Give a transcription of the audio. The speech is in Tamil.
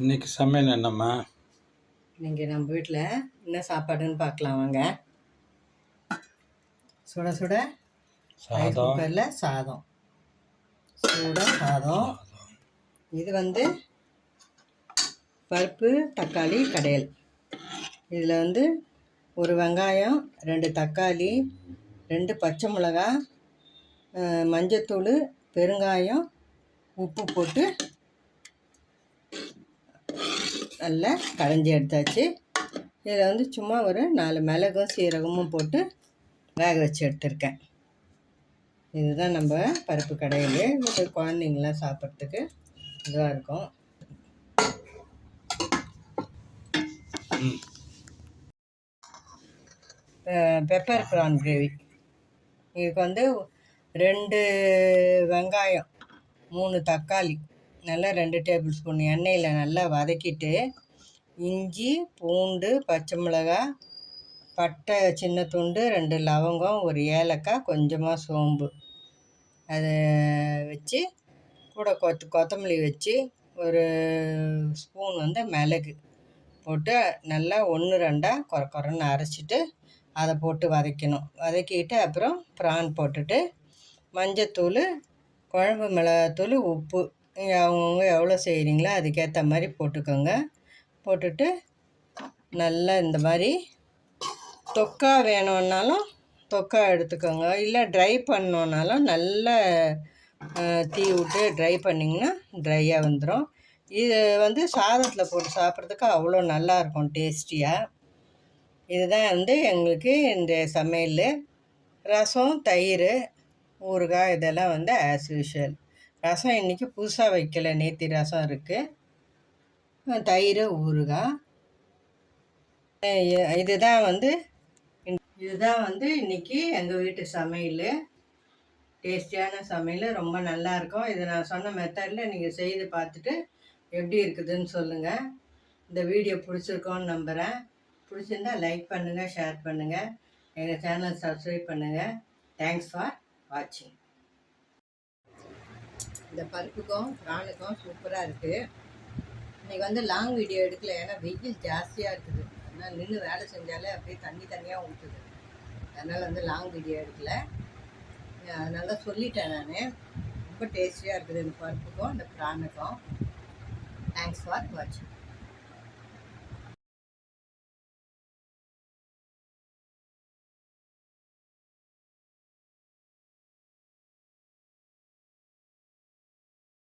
இன்னைக்கு சமையல் என்னம்மா? இன்னைக்கு நம்ம வீட்டில் என்ன சாப்பாடுன்னு பார்க்கலாம் வாங்க. சுட சுட ரைஸ் சாதம். குக்கரில் சாதம், சூட சாதம். இது பருப்பு தக்காளி கடையல். இதில் ஒரு வெங்காயம், 2 தக்காளி, 2 பச்சை மிளகா, மஞ்சத்தூள், பெருங்காயம், உப்பு போட்டு நல்லா கடைஞ்சி எடுத்தாச்சு. இதில் சும்மா ஒரு 4 மிளகும் சீரகமும் போட்டு வேக வச்சு எடுத்துருக்கேன். இதுதான் நம்ம பருப்பு கடையில். இது குழந்தைங்களாம் சாப்பிட்றதுக்கு இதுவாக இருக்கும். Pepper prawn gravy. இதுக்கு 2 வெங்காயம், 3 தக்காளி, நல்லா 2 டேபிள் ஸ்பூன் எண்ணெயில் நல்லா வதக்கிட்டு, இஞ்சி, பூண்டு, பச்சை மிளகாய், பட்டை சின்ன துண்டு, 2 லவங்கம், ஒரு ஏலக்காய், கொஞ்சமாக சோம்பு அதை வச்சு கூட கொத்தமல்லி வச்சு, ஒரு ஸ்பூன் மிளகு போட்டு நல்லா 1-2 குறைன்னு அரைச்சிட்டு அதை போட்டு வதக்கணும். வதக்கிட்டு அப்புறம் ப்ரான் போட்டுட்டு மஞ்சத்தூள், குழம்பு மிளகாத்தூள், உப்பு அவங்கவுங்க எவ்வளோ செய்கிறீங்களோ அதுக்கேற்ற மாதிரி போட்டுக்கோங்க. போட்டுட்டு நல்லா இந்த மாதிரி தொக்கா வேணும்னாலும் தொக்கா எடுத்துக்கோங்க, இல்லை ட்ரை பண்ணோன்னாலும் நல்லா தீ விட்டு ட்ரை பண்ணிங்கன்னா ட்ரையாக வந்துடும். இது சாதத்தில் போட்டு சாப்பிட்றதுக்கு அவ்வளோ நல்லாயிருக்கும், டேஸ்டியாக. இதுதான் எங்களுக்கு இந்த சமையல். ரசம், தயிர், ஊறுகாய் இதெல்லாம் ஆஸ் யூஷுவல். ரசம் இன்றைக்கி புதுசாக வைக்கலை, நேற்று ரசம் இருக்குது. தயிர், ஊறுகாய். இதுதான் இன்றைக்கி எங்கள் வீட்டு சமையல். டேஸ்டியான சமையல், ரொம்ப நல்லாயிருக்கும். இது நான் சொன்ன மெத்தடில் நீங்கள் செய்து பார்த்துட்டு எப்படி இருக்குதுன்னு சொல்லுங்கள். இந்த வீடியோ பிடிச்சிருக்கோன்னு நம்புகிறேன். பிடிச்சிருந்தா லைக் பண்ணுங்கள், ஷேர் பண்ணுங்கள், எங்கள் சேனல் சப்ஸ்கிரைப் பண்ணுங்கள். தேங்க்ஸ் ஃபார் வாட்சிங். இந்த பருப்புக்கும் ப்ரானுக்கும் சூப்பராக இருக்குது. இன்றைக்கி லாங் வீடியோ எடுக்கல, ஏன்னா வெயில் ஜாஸ்தியாக இருக்குது. அதனால் நின்று வேலை செஞ்சாலே அப்படியே தனியாக ஊற்றுது. அதனால் லாங் வீடியோ எடுக்கல. அதனால தான் சொல்லிட்டேன் நான். ரொம்ப டேஸ்டியாக இருக்குது இந்த பருப்புக்கும் இந்த ப்ரானுக்கும். தேங்க்ஸ் ஃபார் வாட்சிங்.